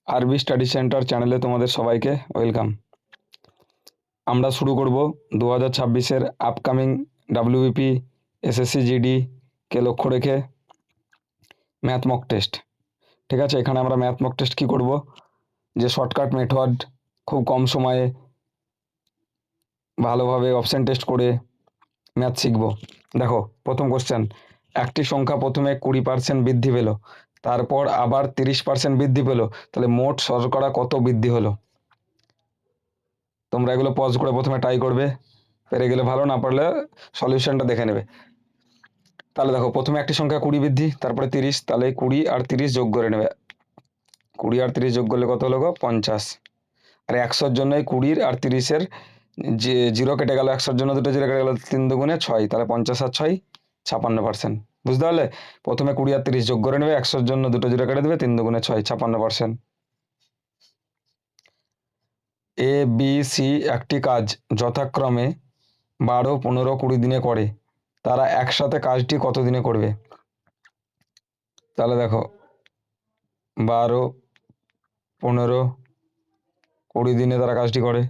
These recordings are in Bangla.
আরবি স্টাডি সেন্টার চ্যানেলে তোমাদের সবাইকে ওয়েলকাম। আমরা শুরু করব 2026-এর আপকামিং ডাব্লিউবিপি এসএসসি জিডি কে লক্ষ্য রেখে ম্যাথ মক টেস্ট। ঠিক আছে, এখানে আমরা ম্যাথ মক টেস্ট কী করব, যে শর্টকাট মেথড, খুব কম সময়ে ভালোভাবে অপশন টেস্ট করে ম্যাথ শিখব। দেখো, প্রথম কোশ্চেন, একটি সংখ্যা প্রথমে 20% বৃদ্ধি পেল, তারপর আবার 30% বৃদ্ধি পেল, তাহলে মোট শতকরা কত বৃদ্ধি হলো? তোমরা এগুলো পজ করে প্রথমে ট্রাই করবে, পেরে গেলে ভালো, না পারলে সলিউশনটা দেখে নেবে। তাহলে দেখো, প্রথমে একটি সংখ্যা 20 বৃদ্ধি, তারপরে 30, তাহলে 20 আর 30 যোগ করে নেবে। 20 আর 30 যোগ করলে কত হলো গো? 50। আর 100-র জন্যই 20 আর 30-এর যে জিরো কেটে গেল, 100-র জন্য দুটো জিরো কেটে গেল, 3 দুগুণে 6, তাহলে 50 আর 6 56%। বুঝতে পারলে? প্রথমে 20 আর 30 যোগ করে নেবে, 100-র জন্য দুটো জিরো কেটে দেবে, 3 দুগুণে 6 56%। এ বি সি একটি কাজ যথাক্রমে 12, 15, 20 দিনে করে, তারা একসাথে কাজটি কত দিনে করবে? তাহলে দেখো, 12, 15, 20 দিনে তারা কাজটি করে।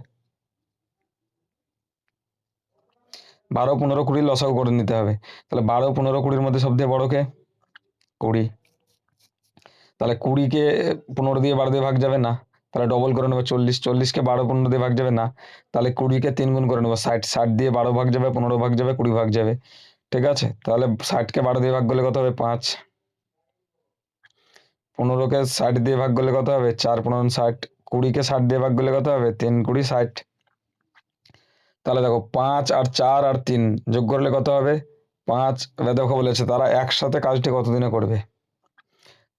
12, 15, 20 লসাগু করে নিতে হবে। তাহলে 12, 15, 20-র মধ্যে সবথেকে বড় কে? 20। তাহলে 20-কে 15 দিয়ে 12 দিয়ে ভাগ যাবে না, তাহলে ডবল করে নেবো 40। 40-কে 12, 15 দিয়ে ভাগ যাবে না, তাহলে 20-কে 3 গুণ করে নেবো 60। 60 দিয়ে 12 ভাগ যাবে, 15 ভাগ যাবে, 20 ভাগ যাবে। ঠিক আছে, তাহলে 60-কে 12 দিয়ে ভাগ করলে কত হবে? 5। 15-কে 60 দিয়ে ভাগ করলে কত হবে? 4, 15, 60। 20-কে 60 দিয়ে ভাগ করলে কত হবে? 3, 20, 60। তাহলে দেখো, 5 আর 4 আর 3 যোগ করলে কত হবে? 5। দেখো বলেছে তারা একসাথে কাজটি কতদিনে করবে।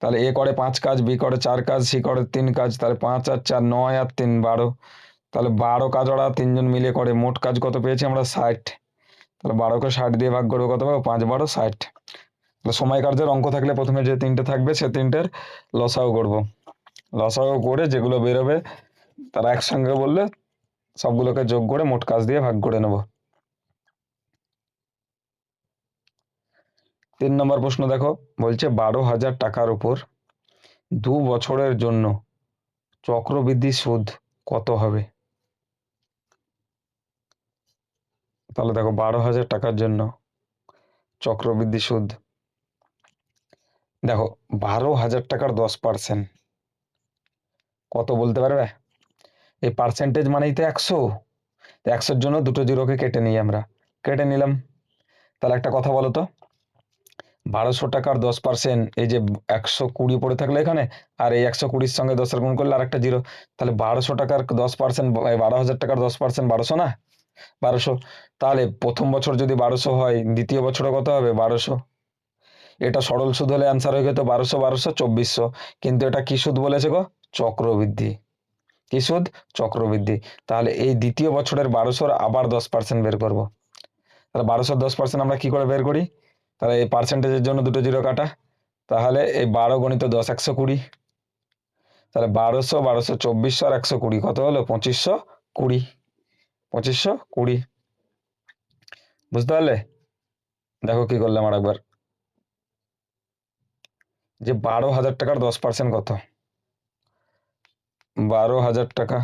তাহলে এ করে 5 কাজ, বি করে 4 কাজ, সি করে 3 কাজ, তাহলে 5 আর 4 9 আর 3 12। তাহলে 12 কাজ ওরা তিনজন মিলে করে, মোট কাজ কত পেয়েছি আমরা? 60। তাহলে 12-কে 60 দিয়ে ভাগ করবো, কত পাবো? 5, 12, 60। তাহলে সময় কার্যের অঙ্ক থাকলে প্রথমে যে তিনটে থাকবে সে তিনটের লসাও করব। লসাও করে যেগুলো বেরোবে তারা একসঙ্গে বললে সবগুলোকে যোগ করে মোট কাজ দিয়ে ভাগ করে নেব। 3 নম্বর প্রশ্ন দেখো, বলছে 12,000 টাকার উপর 2 বছরের জন্য চক্রবৃদ্ধি সুদ কত হবে? তাহলে দেখো, 12,000 টাকার জন্য চক্রবৃদ্ধি সুদ, দেখো 12,000 টাকার 10% কত বলতে পারবে? এই পার্সেন্টেজ মানেই তো 100। 100-র জন্য দুটো জিরোকে কেটে নিই, আমরা কেটে নিলাম। তাহলে একটা কথা বলো তো, 1200 টাকার 10%, এই যে 120 পড়ে থাকলে এখানে, আর এই 120-র সঙ্গে 10-এর গুণ করলে আর একটা জিরো, তাহলে 1200 টাকার 10%, 12,000 টাকার 10% 1200 না? 1200। তাহলে প্রথম বছর যদি 1200 হয়, দ্বিতীয় বছরে কত হবে? 1200। এটা সরল সুদ হলে অ্যান্সার হয়ে যেত 1200, 1200, 2400। কিন্তু এটা কি সুদ বলেছে গো? চক্রবৃদ্ধি। কি সুদ? চক্রবৃদ্ধি। তাহলে এই দ্বিতীয় বছরের 1200-র আবার 10% বের করব। তাহলে 1200-র 10% আমরা কি করে বের করি? তাহলে এই পার্সেন্টেজের জন্য দুটো জিরো কাটা, তাহলে এই 12 গণিত 10, 120। তাহলে 1200, 1200, 2400 আর 120 কত হলো? 2520। 2520। বুঝতে পারলে? দেখো কি করলাম আর একবার, যে 12,000 টাকার 10% কত? 12,000 টাকা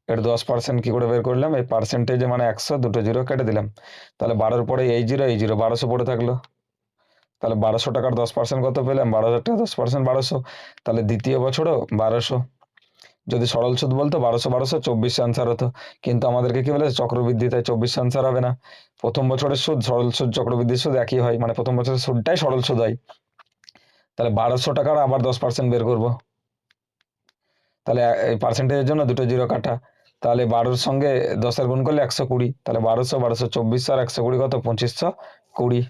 এর 10% কি করে বের করলাম? এই পার্সেন্টেজে মানে 100, দুটো জিরো কেটে দিলাম। তাহলে 12-র পরে এই জিরো, এই জিরো, 1200 পড়ে থাকলো। তাহলে 1200 টাকার 10% কত পেলাম? 12,000 টাকা 10% 1200। তাহলে দ্বিতীয় বছরও 1200। যদি সরল সুদ বলতো 1200, 1200, 2400 আনসার হতো। কিন্তু আমাদেরকে কি বলেছে? চক্রবৃদ্ধি, তাই 2400 আনসার হবে না। প্রথম বছরের সুদ, সরল সুদ, চক্রবৃদ্ধির সুদ একই হয়, মানে প্রথম বছরের সুদটাই সরল সুদ হয়। তাহলে 1200 টাকার আবার 10% বের করব। তাহলে এই পার্সেন্টেজের জন্য দুটো জিরো কাটা, তাহলে 12-র সঙ্গে 10-এর গুণ করলে 120। তাহলে 1200, 1200, 2400 আর 120 কত? 2520।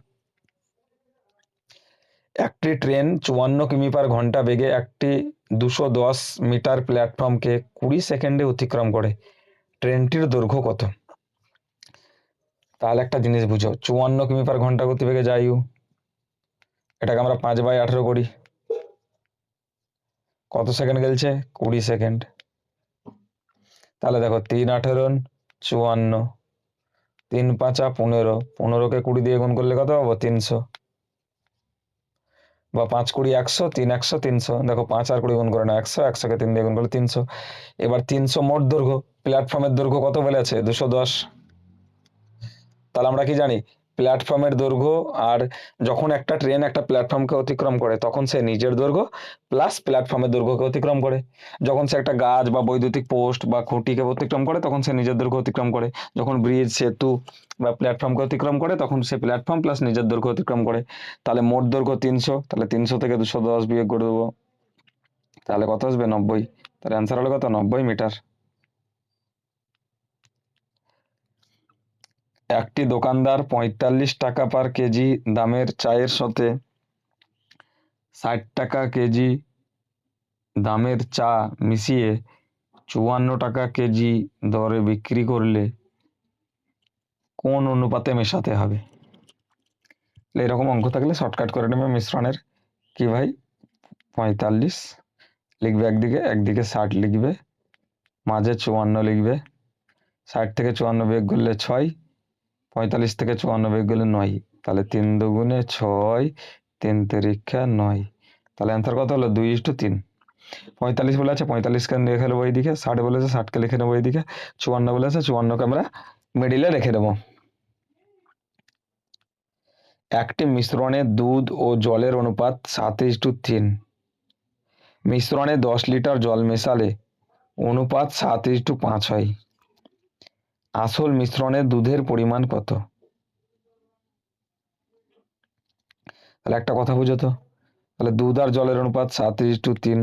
একটি ট্রেন 54 কিমি/ঘন্টা বেগে একটি 210 মিটার প্ল্যাটফর্মকে 20 সেকেন্ডে অতিক্রম করে, ট্রেনটির দৈর্ঘ্য কত? তাহলে একটা জিনিস বুঝো, 54 কিমি/ঘন্টা গতিবেগে যাইও, এটাকে আমরা 5/18 করি, কত সেকেন্ড গেলছে? 20 সেকেন্ড। তাহলে দেখো, 3×18 = 54, 3×5 = 15, 15-কে 20 দিয়ে গুণ করলে কত পাবো? 300। বা 5 20 100, 3 100 300, দেখো 5 আর 20 গুণ করে না 100, 100 কে 3 দিয়ে গুণ করলে 300। এবার 300 মোট দৈর্ঘ্য, প্ল্যাটফর্মের দৈর্ঘ্য কত বলেছে? 210। তাহলে আমরা কি জানি, প্ল্যাটফর্মের দৈর্ঘ্য আর যখন একটা ট্রেন একটা প্ল্যাটফর্মকে অতিক্রম করে তখন সে নিজের দৈর্ঘ্য প্লাস প্ল্যাটফর্মের দৈর্ঘ্যকে অতিক্রম করে। যখন সে একটা গাছ বা বৈদ্যুতিক পোস্ট বা খুঁটিকে অতিক্রম করে তখন সে নিজের দৈর্ঘ্য অতিক্রম করে। যখন ব্রিজ, সেতু বা প্ল্যাটফর্মকে অতিক্রম করে তখন সে প্ল্যাটফর্ম প্লাস নিজের দৈর্ঘ্য অতিক্রম করে। তাহলে মোট দৈর্ঘ্য 300, তাহলে 300 থেকে 210 বিয়োগ করে দেবো, তাহলে কত আসবে? 90। তাহলে অ্যান্সার হলো কত? 90 মিটার। একটি দোকানদার 45 টাকা পার কেজি দামের চায়ের সাথে 60 টাকা কেজি দামের চা মিশিয়ে 54 টাকা কেজি দরে বিক্রি করলে কোন অনুপাতে মেশাতে হবে? এরকম অঙ্ক থাকলে শর্টকাট করে নেবে মিশ্রণের। কি ভাই, 45 লিখবে একদিকে, একদিকে 60 লিখবে, মাঝে 54 লিখবে। 60 থেকে 54 বিয়োগ করলে 6, 45 থেকে 54 বিয়োগ করলে 9, তাহলে 3 দুগুণে 6, 3 তিরিক্ষা 9। তাহলে অ্যান্সার কত হলো? 2:3। 45 বলে আছে, 45কে লিখে নেবো এইদিকে, 60 বলেছে 60কে লিখে নেবো এইদিকে, 54 বলেছে 54কে আমরা মিডিলে রেখে দেবো। একটি মিশ্রণে দুধ ও জলের অনুপাত 7:3। মিশ্রণে 10 লিটার জল মেশালে অনুপাত 7:5 হয়। আসল মিশ্রণে দুধের পরিমাণ কত? তাহলে একটা কথা বুঝো তো, তাহলে দুধ আর জলের অনুপাত 7:3।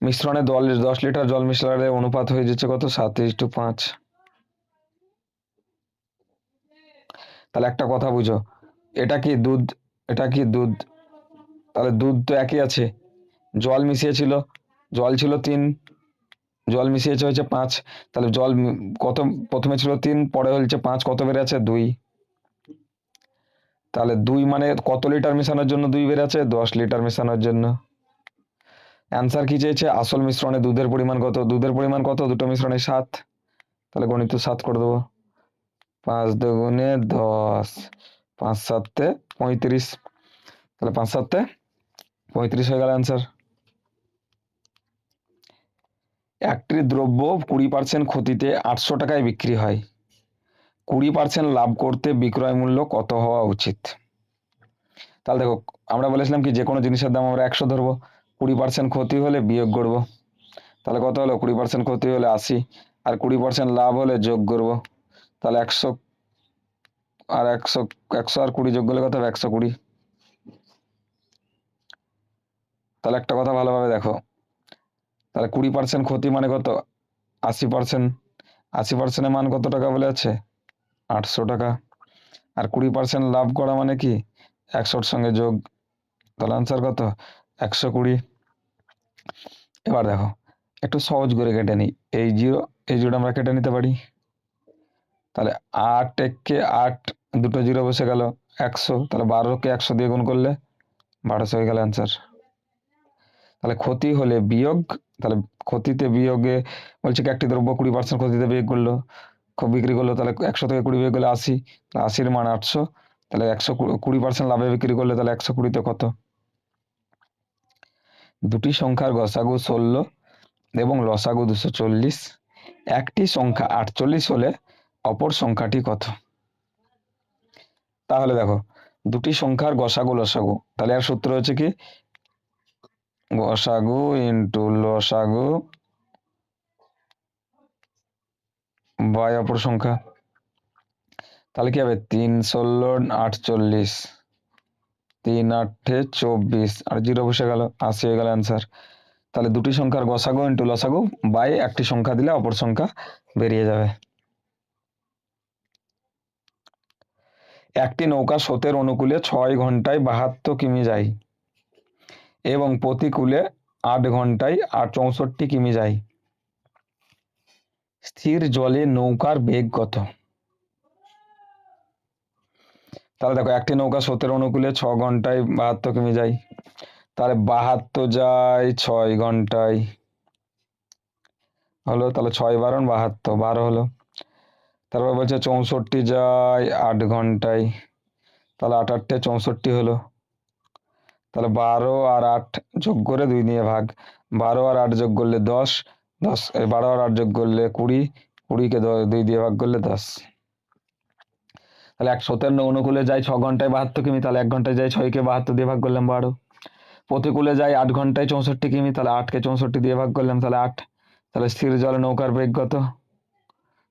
মিশ্রণে 10 লিটার জল মিশালে অনুপাত হয়ে যাচ্ছে কত? 7:5। তাহলে একটা কথা বুঝো, এটা কি দুধ, এটা কি দুধ, তাহলে দুধ তো একই আছে, জল মিশিয়েছিল, জল ছিল 3, জল মিশিয়েছে হচ্ছে 5, তাহলে জল কত? প্রথমে ছিল 3, পরে হচ্ছে 5, কত বেড়ে আছে? 2। তাহলে 2 মানে কত লিটার মেশানোর জন্য 2 বেড়ে আছে? 10 লিটার মেশানোর জন্য। অ্যান্সার কি চেয়েছে? আসল মিশ্রণে দুধের পরিমাণ কত? দুধের পরিমাণ কত দুটো মিশ্রণে? 7। তাহলে গণিত 7 করে দেবো, 5 দুগুণে 10, 5 7 35, তাহলে 5 7 35 হয়ে গেল অ্যান্সার। একটি দ্রব্য 20% ক্ষতিতে 800 টাকায় বিক্রি হয়, 20% লাভ করতে বিক্রয় মূল্য কত হওয়া উচিত? তাহলে দেখো, আমরা বলেছিলাম কি যে কোনো জিনিসের দাম আমরা 100 ধরবো, 20% ক্ষতি হলে বিয়োগ করবো, তাহলে কত হলো? 20% ক্ষতি হলে 80, আর 20% লাভ হলে যোগ করবো, তাহলে 100 আর 100, 100 আর 20 যোগ করলে কত হবে? 120। তাহলে একটা কথা ভালোভাবে দেখো, তাহলে 20% ক্ষতি মানে কত? 80%। 80%-এর মান কত টাকা বলে আছে? 800 টাকা। আর 20% লাভ করা মানে কি? 100-র সঙ্গে যোগ, তাহলে আনসার কত? 120। এবার দেখো, একটু সহজ করে কেটে নিই, এই জিরো এই জিরোটা আমরা কেটে নিতে পারি। তাহলে 8 একে 8, দুটো জিরো বসে গেল, 100, তাহলে 12কে 100 দিয়ে গুণ করলে 1200 হয়ে গেল অ্যান্সার। তাহলে ক্ষতি হলে বিয়োগ, তাহলে ক্ষতিতে বিয়োগে বলছে কি একটি দ্রব্য 20% ক্ষতিতে বিয়োগ করলো, বিক্রি করলো, তাহলে 100 থেকে 20 বিয়োগ করলে 80, 80-র মান 800, তাহলে 120% লাভে বিক্রি করলে তাহলে 120-তে কত? দুটি সংখ্যার গসাগু 16 এবং লসাগু 240, একটি সংখ্যা 48 হলে অপর সংখ্যাটি কত? তাহলে দেখো, দুটি সংখ্যার গসাগু লসাগু, তাহলে এর সূত্র হচ্ছে কি? গসাগু ইন্টু লসাগু বাই অপর সংখ্যা। তাহলে কি হবে? 3 × 16 = 48, 3 × 8 = 24, আর জিরো বসে গেল, 80 হয়ে গেল অ্যান্সার। তাহলে দুটি সংখ্যার গসাগু ইন্টু লসাগু বাই একটি সংখ্যা দিলে অপর সংখ্যা বেরিয়ে যাবে। একটি নৌকা স্রোতের অনুকূলে 6 ঘন্টায় 72 কিমি যায় এবং প্রতিকূলে 8 ঘন্টায় 64 কিমি যায়, স্থির জলে নৌকার বেগ কত? তাহলে দেখো, একটি নৌকা স্রোতের অনুকূলে 6 ঘন্টায় 72 কিমি যায়, তাহলে 72 যায় 6 ঘন্টায়, হলো, তাহলে 6 × 12 = 72, 12 হলো। তারপর বলছে 64 যায় 8 ঘন্টায়, তাহলে 8 8 64 হলো। তাহলে 12 আর 8 যোগ করে 2 দিয়ে ভাগ, 12 আর 8 যোগ করলে 10, 10 12 আর 8 যোগ করলে 20, 20কে 2 দিয়ে ভাগ করলে 10। তাহলে 153 অনুকূলে যায় 6 ঘন্টায় 72 কিমি, তাহলে 1 ঘন্টায় যায় 6কে 72 দিয়ে ভাগ করলাম 12। প্রতিকূলে যায় 8 ঘন্টায় 64 কিমি, তাহলে 8কে 64 দিয়ে ভাগ করলাম, তাহলে 8। তাহলে স্থির জলে নৌকার বেগ কত?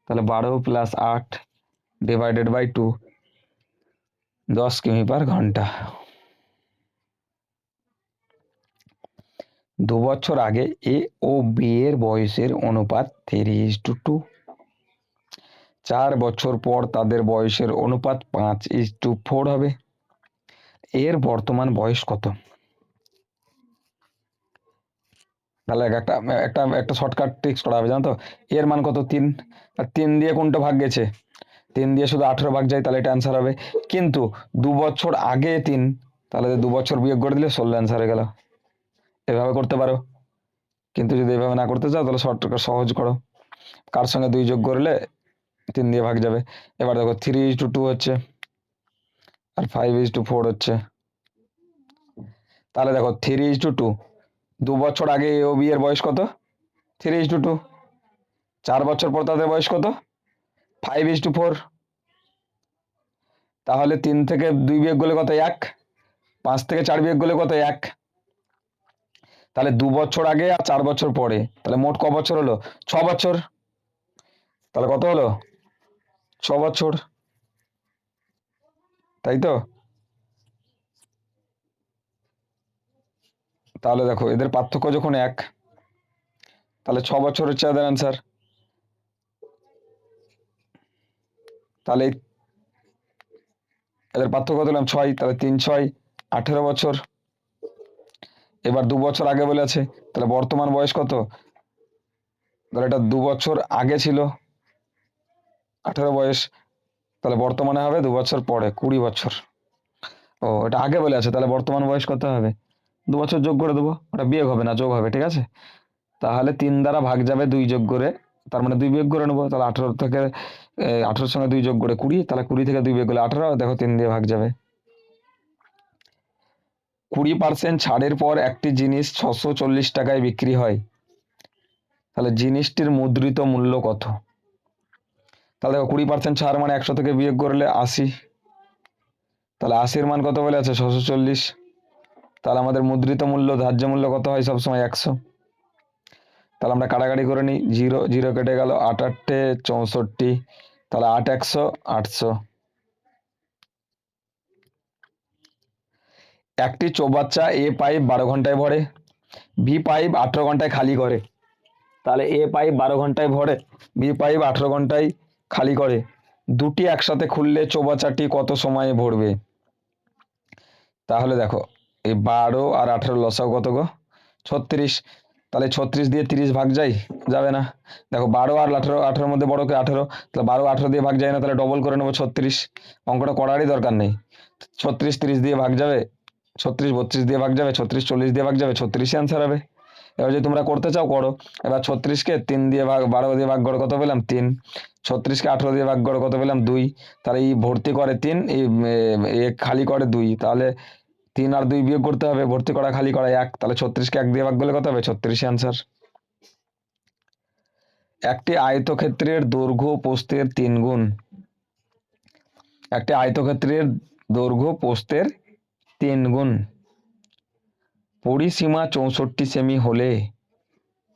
তাহলে 12 + 8 / 2, 10 কিমি পার ঘন্টা। 2 বছর আগে এ ও বি এর বয়সের অনুপাত 3:2। 4 বছর পর তাদের বয়সের অনুপাত 5:4 হবে। এর বর্তমান বয়স কত? তাহলে একটা একটা একটা শর্টকাট ট্রিক্স করা হবে, জানো তো? এর মান কত? 3। আর 3 দিয়ে কোনটা ভাগ গেছে? 3 দিয়ে শুধু 18 ভাগ যায়, তাহলে এটা অ্যান্সার হবে। কিন্তু 2 বছর আগে 3, তাহলে 2 বছর বিয়োগ করে দিলে 16 অ্যান্সার হয়ে গেল। এভাবে করতে পারো, কিন্তু যদি এভাবে না করতে চাও তাহলে শর্টকাট সহজ করো। কার সঙ্গে 2 যোগ করলে 3 দিয়ে ভাগ যাবে। এবার দেখো 3:2 হচ্ছে, আর 5:4 হচ্ছে। তাহলে দেখো 3:2, 2 বছর আগে এ ও বি এর বয়স কত? 3:2। 4 বছর পর তাদের বয়স কত? 5:4। তাহলে 3 থেকে 2 বিয়োগ করলে কত? 1। 5 থেকে 4 বিয়োগ করলে কত? 1। তাহলে 2 বছর আগে আর 4 বছর পরে, তাহলে মোট ক বছর হলো? 6 বছর। তাহলে কত হলো? 6 বছর, তাই তো? তাহলে দেখো এদের পার্থক্য যখন 1, তাহলে 6 বছর হচ্ছে এদের অ্যান্সার। তাহলে এদের পার্থক্য দিলাম 6, তাহলে 3 6 18 বছর। এবার 2 বছর আগে বলেছে, তাহলে বর্তমান বয়স কত? তাহলে এটা 2 বছর আগে ছিল 18 বয়স, তাহলে বর্তমানে হবে 2 বছর পরে 20 বছর। ও, এটা আগে বলে আছে, তাহলে বর্তমান বয়স কত হবে? 2 বছর যোগ করে দেবো, ওটা বিয়োগ হবে না, যোগ হবে, ঠিক আছে? তাহলে 3 দ্বারা ভাগ যাবে 2 যোগ করে, তার মানে 2 বিয়োগ করে নেবো। তাহলে 18 থেকে 18 সঙ্গে 2 যোগ করে 20, তাহলে 20 থেকে 2 বিয়োগ করলে 18, দেখো 3 দিয়ে ভাগ যাবে। 20% ছাড়ের পর একটি জিনিস 640 টাকায় বিক্রি হয়, তাহলে জিনিসটির মুদ্রিত মূল্য কত? তাহলে দেখো 20% ছাড় মানে 100 থেকে বিয়োগ করলে 80, তাহলে 80-এর মান কত বলে আছে? 640। তাহলে আমাদের মুদ্রিত মূল্য, ধার্য মূল্য কত হয় সবসময়? 100। তাহলে আমরা কাটাকাটি করে নিই, 0 0 কেটে গেল, 8 8 64, তাহলে 8 100 800। একটি চৌবাচ্চা এ পাইপ 12 ঘন্টায় ভরে, বি পাইপ 18 ঘন্টায় খালি করে। তাহলে এ পাইপ 12 ঘন্টায় ভরে, বি পাইপ 18 ঘন্টায় খালি করে। দুটি একসাথে খুললে চৌবাচ্চাটি কত সময়ে ভরবে? তাহলে দেখো এই 12 আর 18 লসাগু কত গো? 36। তাহলে 36 দিয়ে 30 ভাগ যায়? যাবে না। দেখো 12 আর 18, 18-এর মধ্যে বড় কে? 18, তাহলে 12 18 দিয়ে ভাগ যায় না, তাহলে ডবল করে নেবো 36। অঙ্কটা করারই দরকার নেই। 36 30 দিয়ে ভাগ যাবে, 36 32 দিয়ে ভাগ যাবে, 36 40 দিয়ে ভাগ যাবে, 36 অ্যান্সার হবে। এবার যদি তোমরা করতে চাও করো। এবার 36কে 3 দিয়ে ভাগ, 12 দিয়ে ভাগ করে কত পেলাম? 3। 36কে 18 দিয়ে ভাগ করে কত পেলাম? 2। তাহলে এই ভর্তি করে 3, এই খালি করে 2, তাহলে 3 আর 2 বিয়োগ করতে হবে, ভর্তি করা খালি করা 1, তাহলে 36কে 1 দিয়ে ভাগ করলে কত হবে? 36 অ্যান্সার। একটি আয়তক্ষেত্রের দৈর্ঘ্য প্রস্থের 3 গুণ, একটি আয়তক্ষেত্রের দৈর্ঘ্য প্রস্থের 3 গুণ, পরিসীমা 64 সেমি হলে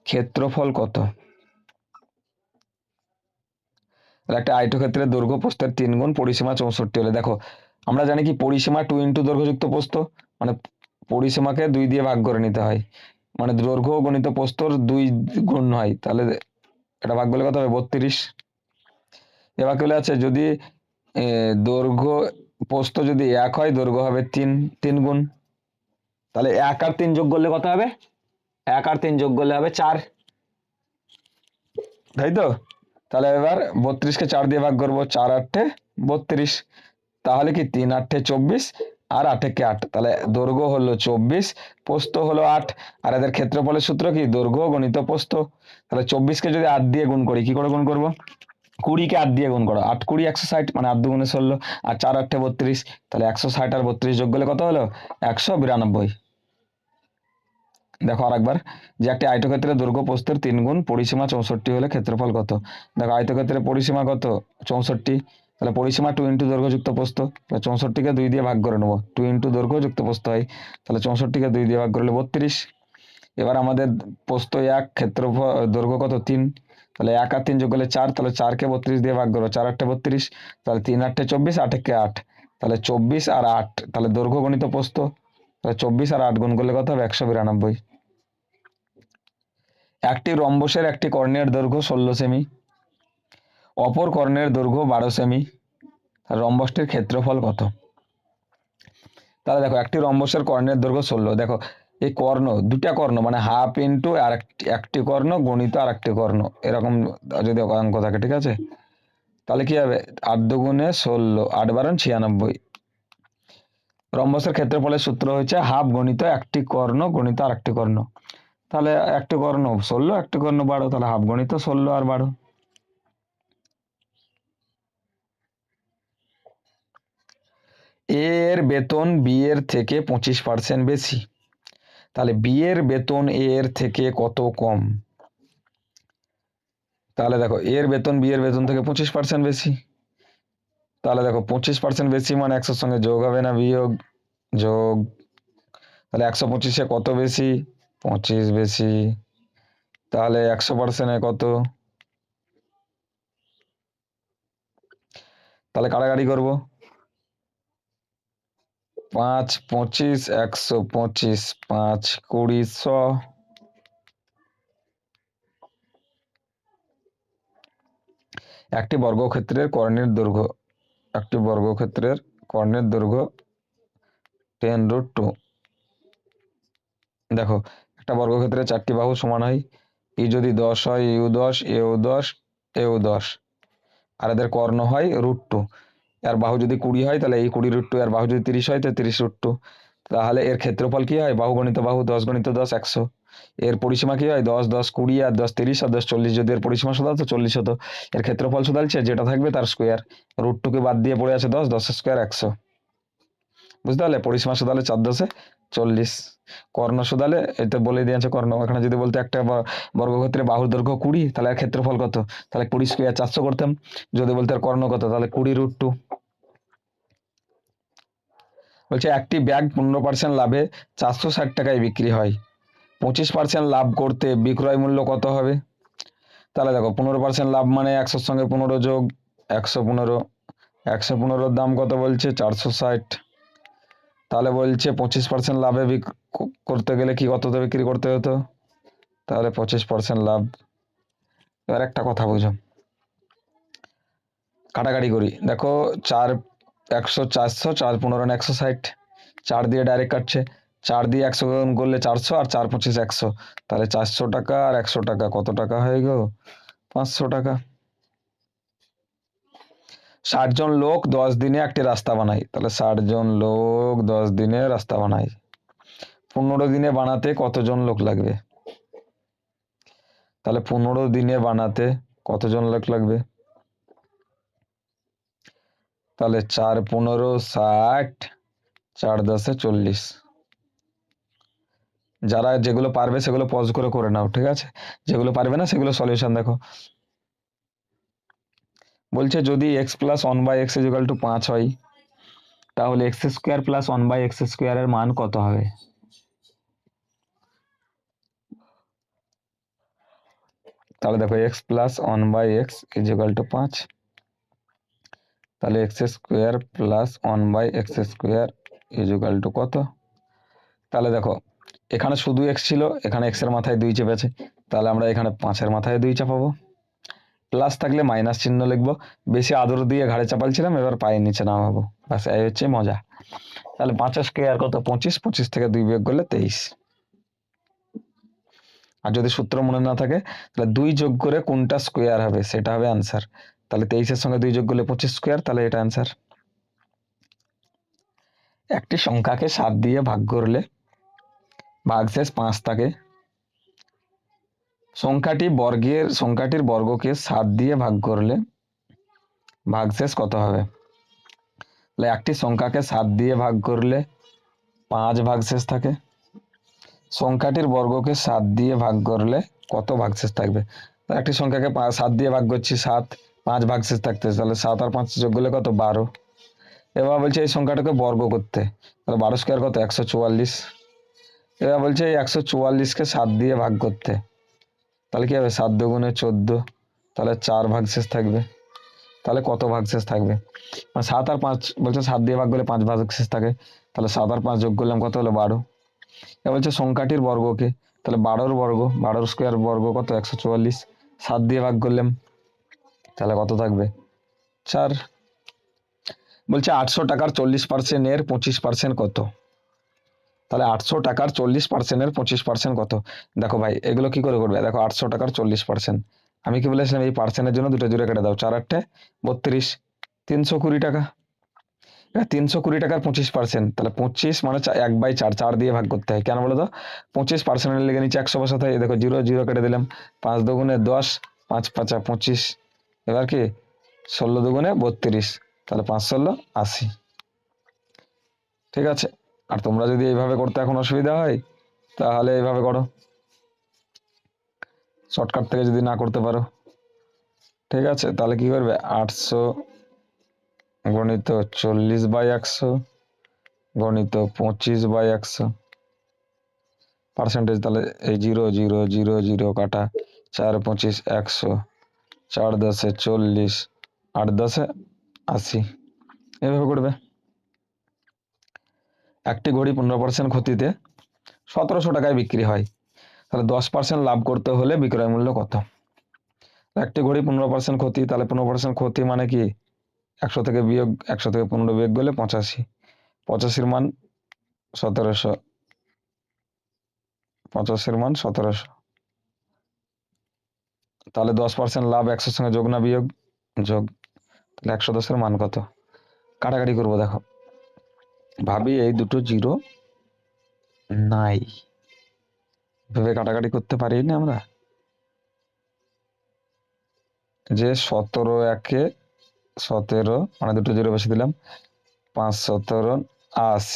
ক্ষেত্রফল কত? তাহলে একটা আয়তক্ষেত্রের দৈর্ঘ্য প্রস্থের 3 গুণ, পরিসীমা 64 হলে, দেখো আমরা জানি কি পরিসীমা 2 ইন্টু দৈর্ঘ্যযুক্ত প্রস্থ, মানে পরিসীমাকে 2 দিয়ে ভাগ করে নিতে হয়, মানে দৈর্ঘ্য গণিত প্রস্থর 2 গুণ হয়, তাহলে এটা ভাগ করলে কত হবে? 32। এবার কি বলে আছে, যদি দৈর্ঘ্য প্রস্থ যদি 1 হয়, দৈর্ঘ্য হবে 3, 3 গুণ, তাহলে 1 আর 3 যোগ করলে কত হবে? 1 আর 3 যোগ করলে হবে 4, তাই তো? তাহলে এবার 32কে 4 দিয়ে ভাগ করবো, 4 8 32, তাহলে কি 3 8 24, আর 8 কে 8, তাহলে দৈর্ঘ্য হলো 24, প্রস্থ হলো 8, আর এদের ক্ষেত্রফলের সূত্র কি? দৈর্ঘ্য গণিত প্রস্থ। তাহলে 24কে যদি 8 দিয়ে গুণ করি, কি করে গুণ করব? 20কে 8 দিয়ে গুণ করো, 8 20 160, মানে 8 2 16, আর 4 8 32, তাহলে 160 আর 32 যোগ করলে কত হলো? 192। দেখো আরেকবার, যে একটি আয়তক্ষেত্রের দৈর্ঘ্য প্রস্থের 3 গুণ, পরিসীমা 64 হলে ক্ষেত্রফল কত? দেখো আয়তক্ষেত্রের পরিসীমা কত? 64, তাহলে পরিসীমা 2 ইন্টু দৈর্ঘ্য যুক্ত প্রস্থ, 64কে 2 দিয়ে ভাগ করে নেবো, 2 ইন্টু দৈর্ঘ্য যুক্ত প্রস্থ হয়, তাহলে 64কে 2 দিয়ে ভাগ করলে 32। এবার আমাদের প্রস্থ 1, ক্ষেত্রফল দৈর্ঘ্য কত? 3, তাহলে 1 আর 3 যোগ করলে 4, তাহলে 4কে 32 দিয়ে ভাগ করবো, 4 8 32, তাহলে 3 8 24, 8 1 8, তাহলে 24 আর 8, তাহলে দৈর্ঘ্য গণিত প্রস্থ, তাহলে 24 আর 8 গুণ করলে কত হবে? 192। একটি রম্বসের একটি কর্ণের দৈর্ঘ্য 16 সেমি, অপর কর্ণের দৈর্ঘ্য 12 সেমি, রম্বসটির ক্ষেত্রফল কত? তাহলে দেখো একটি রম্বসের কর্ণের দৈর্ঘ্য 16, দেখো এই কর্ণ, দুটা কর্ণ মানে হাফ ইন্টু আর একটি কর্ণ গণিত আর একটি কর্ণ, এরকম যদি অঙ্ক থাকে, ঠিক আছে, তাহলে কি হবে? 8 দুগুণে 16, 8 12 96। রম্বসের ক্ষেত্রফলের সূত্র হচ্ছে হাফ গণিত একটি কর্ণ গণিত আর একটি কর্ণ, তাহলে একটি কর্ণ 16, একটি কর্ণ 12, তাহলে হাফ গণিত 16 আর 12। এর বেতন বি এর থেকে 25% বেশি, তাহলে বি এর বেতন এর থেকে কত কম? তাহলে দেখো এর বেতন বি এর বেতন থেকে 25% বেশি, তাহলে দেখো 25% বেশি মানে 100 সঙ্গে যোগ হবে না বিয়োগ? যোগ, তাহলে 125-এ কত বেশি? 25 বেশি, তাহলে 100%-এ কত? তাহলে কাটাকাটি করব, 5 25 125, 5 20 100। একটি বর্গক্ষেত্রের কর্ণের দৈর্ঘ্য, একটি বর্গক্ষেত্রের কর্ণের দৈর্ঘ্য 10√2। দেখো একটা বর্গক্ষেত্রে 4টি বাহু সমান হয়, ই যদি 10 হয়, ইউ 10, এও 10, এও 10, আর এদের কর্ণ হয় √2। এর বাহু যদি 20 হয় তাহলে এই 20√2, এর বাহু যদি 30 হয় তো 30√2। তাহলে এর ক্ষেত্রফল কি হয়? বাহু গণিত বাহু, 10 গণিত 10, 100। এর পরিসীমা কি হয়? 10 10 20, আর 10 30, আর 10 40, যদি এর পরিসীমা শোধাতো তো 40 হতো। এর ক্ষেত্রফল শোধাচ্ছে, যেটা থাকবে তার স্কোয়ার, √2কে বাদ দিয়ে পড়ে আছে 10, 10 স্কোয়ার 100। বুঝতে পারলে? পরিসীমা শোধালে 4 10 40, কর্ণ শোধালে এটা বলে দিয়েছে কর্ণ। এখানে যদি বলতে একটা বর্গক্ষেত্রে বাহুর দৈর্ঘ্য 20, তাহলে এর ক্ষেত্রফল কত? তাহলে 20 স্কোয়ার 400 করতাম। যদি বলতে আর কর্ণ কত, তাহলে 20√2। বলছে একটি ব্যাগ 15% লাভে 460 টাকায় বিক্রি হয়, 25% লাভ করতে বিক্রয় মূল্য কত হবে? তাহলে দেখো 15% লাভ মানে 100 সঙ্গে 15 যোগ 115, 115-র দাম কত বলছে? 460। তাহলে বলছে 25% লাভে করতে গেলে কি কততে বিক্রি করতে হতো? তাহলে 25% লাভ। এবার একটা কথা বুঝো, কাটাকাটি করি, দেখো 4 100 400, 4 15 160, 4 দিয়ে ডাইরেক্ট কাটছে, 4 দিয়ে 100 গুণ করলে 400, আর 4 25 100, তাহলে 400 টাকা আর 100 টাকা কত টাকা হয়ে গেল? 500 টাকা। 60 জন লোক 10 দিনে একটি রাস্তা বানায়, তাহলে 60 জন লোক 10 দিনে রাস্তা বানায়, 15 দিনে বানাতে কতজন লোক লাগবে? তাহলে 15 দিনে বানাতে কতজন লোক লাগবে? তাহলে 4 15 60, 4 10 40। যারা যেগুলো পারবে সেগুলো পজ করে করে নাও, ঠিক আছে, যেগুলো পারবে না সেগুলো সলিউশন দেখো। বলছে যদি এক্স প্লাস 1/x = 5 হয়, তাহলে এক্স স্কোয়ার প্লাস 1/x স্কোয়ারের মান কত হবে? তাহলে দেখো এক্স প্লাস 1/x = 5, তাহলে x square plus 1/x square কত? তাহলে দেখো এখানে শুধু এক্স ছিল, এখানে এক্স এর মাথায় 2 চেপেছে, তাহলে আমরা এখানে 5-এর মাথায় 2 চাপাবো, প্লাস থাকলে মাইনাস চিহ্ন লিখবো। বেশি আদর দিয়ে ঘাড়ে চাপালছিলাম, এবার পায়ের নিচে নামাবো, ব্যাস এই হচ্ছে মজা। তাহলে 5 স্কোয়ার কত? 25, 25 থেকে 2 বিয়োগ করলে 23। আর যদি সূত্র মনে না থাকে তাহলে 2 যোগ করে কোনটা স্কোয়ার হবে সেটা হবে অ্যান্সার। তাহলে 23-এর সঙ্গে 2 যোগ করলে 25 স্কোয়ার, তাহলে এটা অ্যান্সার। একটি সংখ্যাকে 7 দিয়ে ভাগ করলে ভাগশেষ 5 থাকে, সংখ্যাটির বর্গকে 7 দিয়ে ভাগ করলে ভাগশেষ কত হবে? তাহলে একটি সংখ্যাকে 7 দিয়ে ভাগ করলে 5 ভাগশেষ থাকে। সংখ্যাটির বর্গকে 7 দিয়ে ভাগ করলে কত ভাগশেষ থাকবে? তাহলে একটি সংখ্যাকে 7 দিয়ে ভাগ করছি, 7, 5 ভাগশেষ থাকতে, তাহলে 7 আর 5 যোগ করলে কত? 12। এবার বলছে এই সংখ্যাটাকে বর্গ করতে, তাহলে 12 স্কোয়ার কত? 144। এবার বলছে এই 144কে 7 দিয়ে ভাগ করতে, তাহলে কি হবে? 7 দুগুণে 14, তাহলে 4 ভাগশেষ থাকবে। তাহলে কত ভাগশেষ থাকবে? 7 আর 5 বলছে 7 দিয়ে ভাগ করলে 5 ভাগশেষ থাকে, তাহলে 7 আর 5 যোগ করলাম, কত হলো? 12। এবার বলছে সংখ্যাটির বর্গকে, তাহলে 12 বর্গ, 12 স্কোয়ার বর্গ কত? 144। 7 দিয়ে ভাগ করলাম, তাহলে কত থাকবে? 4। বলছে 800 টাকার 40% এর 25% কত? তাহলে 800 টাকার 40% এর 25% কত? দেখো ভাই এগুলো কি করে করবে? দেখো 800 টাকার 40%, আমি কি বলেছিলাম? এই পার্সেন্টের জন্য দুটো জুড়ে কেটে দাও, 4 8 32, 320 টাকা। 320 টাকার 25%, তাহলে 25 মানে 1/4, 4 দিয়ে ভাগ করতে হয়। কেন বলো তো? 25% লেগে নিচে 100 বসাতে হয়। দেখো 0 0 কেটে দিলাম, 5 দুগুণে 10, 5 5 25, এবার কি 16 দুগুণে 32, তাহলে 5 16 80। ঠিক আছে। আর তোমরা যদি এইভাবে করতে এখন অসুবিধা হয়, তাহলে এইভাবে করো, শর্টকাট থেকে যদি না করতে পারো। ঠিক আছে, তাহলে কি করবে? 800 গণিত 40/100 গণিত 25/100 পার্সেন্টেজ। তাহলে এই 0 0 0 0 কাটা, 4 25 100, 4 10 40, 8 10 80, এভাবে করবে। একটি ঘড়ি 15% ক্ষতিতে 1700 টাকায় বিক্রি হয়, তাহলে 10% লাভ করতে হলে বিক্রয় মূল্য কত? একটি ঘড়ি 15% ক্ষতি, তাহলে 15% ক্ষতি মানে কি? 100 থেকে বিয়োগ, 100 থেকে 15 বিয়োগ করলে 85, 85-র মান 1700, 85-র মান 1700। তাহলে 10% লাভ 100-র সঙ্গে যোগ না বিয়োগ? যোগ। তাহলে 110-এর মান কত? কাটাকাটি করবো। দেখো ভাবি এই দুটো জিরো নাই, ভেবে কাটাকাটি করতে পারি না আমরা? যে 17 একে 17, মানে দুটো জিরো বসে দিলাম, 5 17 80,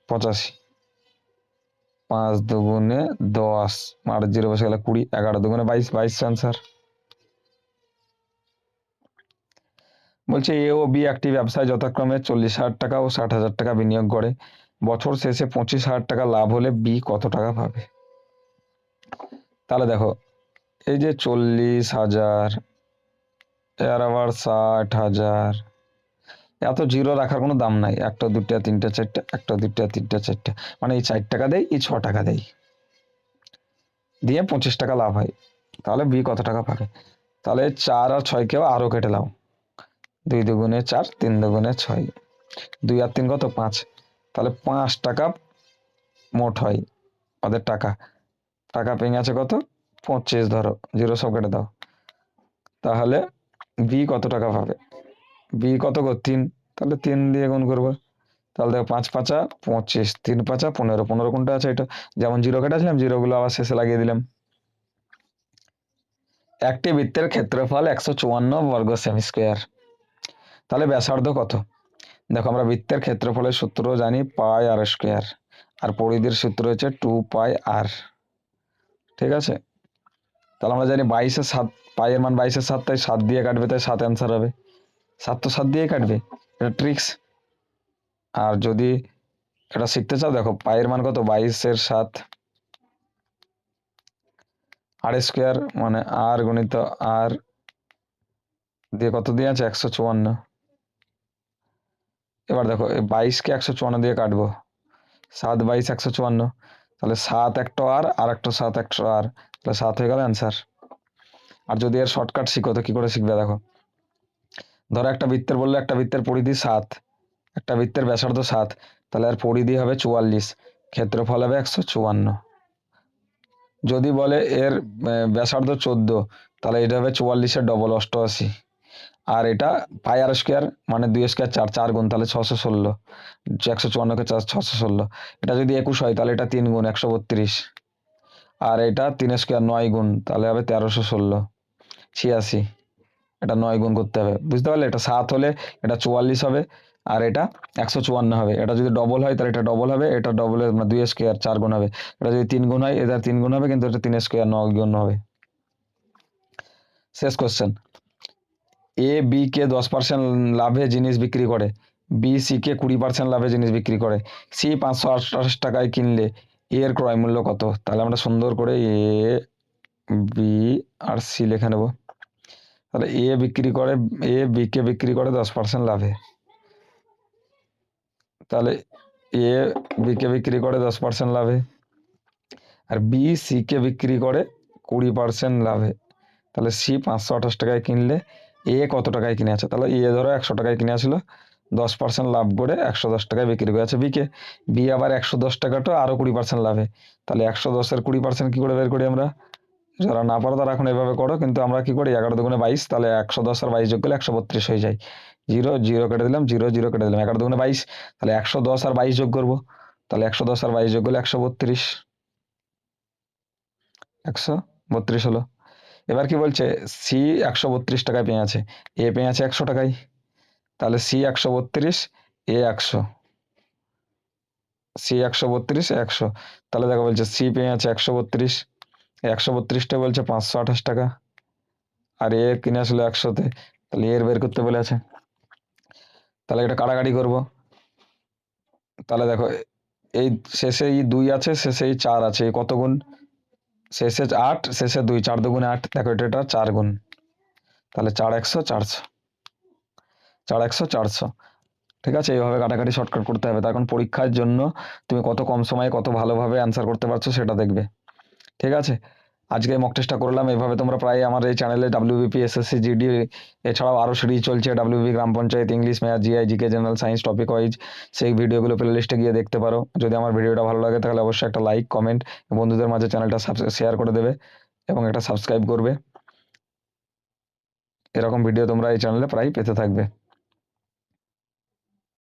85, 5 দুগুণে 10, 8 জিরো বসে গেলে 20, 11 দুগুণে 22, 22 আনসার। বলছে এ ও বি একটি ব্যবসায় যথাক্রমে 40,000 টাকা ও 60,000 টাকা বিনিয়োগ করে, বছর শেষে 25,000 টাকা লাভ হলে বি কত টাকা পাবে? তাহলে দেখো এই যে 40,000, এর আবার 60,000, এত জিরো রাখার কোনো দাম নাই। একটা দুটা তিনটা চারটা, একটা দুটা তিনটা চারটা, মানে এই 4 টাকা দেয়, এই 6 টাকা দেয়, দিয়ে 25 টাকা লাভ হয়। তাহলে বি কত টাকা পাবে? তাহলে 4 আর 6কেও আরো কেটে নাও, 2 দুগুণে 4, 3 দুগুণে 6, 2 আর 3 কত? 5, তাহলে 5 টাকা মোট হয় ওদের টাকা। টাকা পেয়ে আছে কত? 25, ধরো জিরো সব কেটে দাও, তাহলে বি কত টাকা পাবে? বি কত গো? 3, তাহলে 3 দিয়ে গুণ করবো, তাহলে দেখো 5 5 25, 3 5 15, 15 কোনটা আছে? এটা যেমন জিরো কেটেছিলাম, জিরো গুলো আবার শেষে লাগিয়ে দিলাম। একটি বৃত্তের ক্ষেত্রফল 154 বর্গ সেমি স্কোয়ার, তাহলে ব্যাসার্ধ কত? দেখো আমরা বৃত্তের ক্ষেত্রফলের সূত্র জানি পাই আর স্কোয়ার, আর পরিধির সূত্র হচ্ছে 2 পাই আর। ঠিক আছে, তাহলে আমরা জানি 22-এর 7, পাই এর মান 22-এর 7, তাই 7 দিয়ে কাটবে, তাই 7 অ্যান্সার হবে। 7 তো 7 দিয়ে কাটবে, এটা ট্রিক্স। আর যদি এটা শিখতে চাও, দেখো পায়ের মান কত? 22-এর 7, আর স্কোয়ার মানে আর গণিত আর দিয়ে কত দিয়ে আছে? 154। এবার দেখো এই 22-কে 154 দিয়ে কাটবো, 7 22 154, তাহলে 7 একটা আর একটা 7 একটা আর, তাহলে 7 হয়ে গেল অ্যান্সার। আর যদি এর শর্টকাট শিখো তো কি করে শিখবে? দেখো ধরো একটা বৃত্তের বললো, একটা বৃত্তের পরিধি 7, একটা বৃত্তের ব্যাসার্ধ 7, তাহলে এর পরিধি হবে 44, ক্ষেত্রফল হবে 154। যদি বলে এর ব্যাসার্ধ 14, তাহলে এটা হবে 44-এর ডবল, 88। আর এটা পাই আর স্কোয়ার মানে 2 স্কোয়ার 4, 4 গুণ, তাহলে 616, 154কে 4 616। এটা যদি 21 হয়, তাহলে এটা 3 গুণ 132, আর এটা 3 স্কোয়ার 9 গুণ, তাহলে হবে 1316, 86। এটা 9 গুণ করতে হবে, বুঝতে পারলে? এটা 7 হলে এটা 44 হবে, আর এটা 154 হবে। এটা যদি ডবল হয় তাহলে এটা ডবল হবে, এটা ডবল 2 স্কোয়ার 4 গুণ হবে। এটা যদি 3 গুণ হয় এটা 3 গুণ হবে, কিন্তু এটা 3 স্কোয়ার 9 গুণ হবে। শেষ কোশ্চেন, এ বি কে 10% লাভে জিনিস বিক্রি করে, বি সি কে 20% লাভে জিনিস বিক্রি করে, সি 528 টাকায় কিনলে এর ক্রয় মূল্য কত? তাহলে আমরা সুন্দর করে এ বি আর সি লিখে নেব। তাহলে এ বিক্রি করে, এ বি কে বিক্রি করে 10% লাভে, তাহলে এ বি কে বিক্রি করে 10% লাভে, আর বি সি কে বিক্রি করে 20% লাভে। তাহলে সি 528 টাকায় কিনলে এ কত টাকায় কিনে আছে? তাহলে এ ধরো 100 টাকায় কিনে আসলো, 10% লাভ করে 110 টাকায় বিক্রি করে আছে বিকে। বি আবার 110 টাকাটা আরো 20% লাভে, তাহলে 110-এর 20% কি করে বের করি আমরা? যারা না পারো তারা এখন এভাবে করো, কিন্তু আমরা কি করি 11 দুগুণে 22, তাহলে 110 আর 22 যোগ করলে 132 হয়ে যায়। জিরো জিরো কেটে দিলাম, জিরো জিরো কেটে দিলাম, 11 দুগুণে 22, তাহলে 110 আর 22 যোগ করবো, তাহলে 110 আর 22 যোগ করলে 132, 132 হলো। এবার কি বলছে, সি 132 টাকায় পেয়ে আছে, এ পেয়ে আছে 100 টাকায়, তাহলে সি 132, এ 100, সি 132 100, তাহলে দেখো বলছে সি পেয়ে আছে 132, 132টা বলছে 528 টাকা, আর এ কিনে আসলো 100-তে, তাহলে এর বের করতে বলে আছে। তাহলে এটা কাটাকাটি করব, তাহলে দেখো এই শেষে এই 2 আছে, শেষে এই 4 আছে, এই কত গুণ? শেষে 8, শেষে 2, 4 2গুণে 8, দেখো এটা 4 গুণ, তাহলে 4 100 400, 4 100 400। ঠিক আছে, এইভাবে কাটাকাটি শর্টকাট করতে হবে। তার কারণ পরীক্ষার জন্য তুমি কত কম সময়ে কত ভালোভাবে অ্যান্সার করতে পারছো সেটা দেখবে। ঠিক আছে, আজকে মক টেস্টটা করলাম। এইভাবে তোমরা প্রায় আমার এই চ্যানেলে ডাব্লিউবিপি এসএসসি জিডি এছাড়াও আরও সিরিজ চলছে, ডাব্লিউবি গ্রাম panchayat, English, math, GI, GK, general science, topic wise, সেই ভিডিওগুলো প্লে লিস্টে গিয়ে দেখতে পারো। যদি আমার ভিডিওটা ভালো লাগে তাহলে অবশ্যই একটা লাইক, কমেন্ট, বন্ধুদের মাঝে চ্যানেলটা শেয়ার করে দেবে এবং একটা সাবস্ক্রাইব করবে। এরকম ভিডিও তোমরা এই চ্যানেলে প্রায় পেতে থাকবে।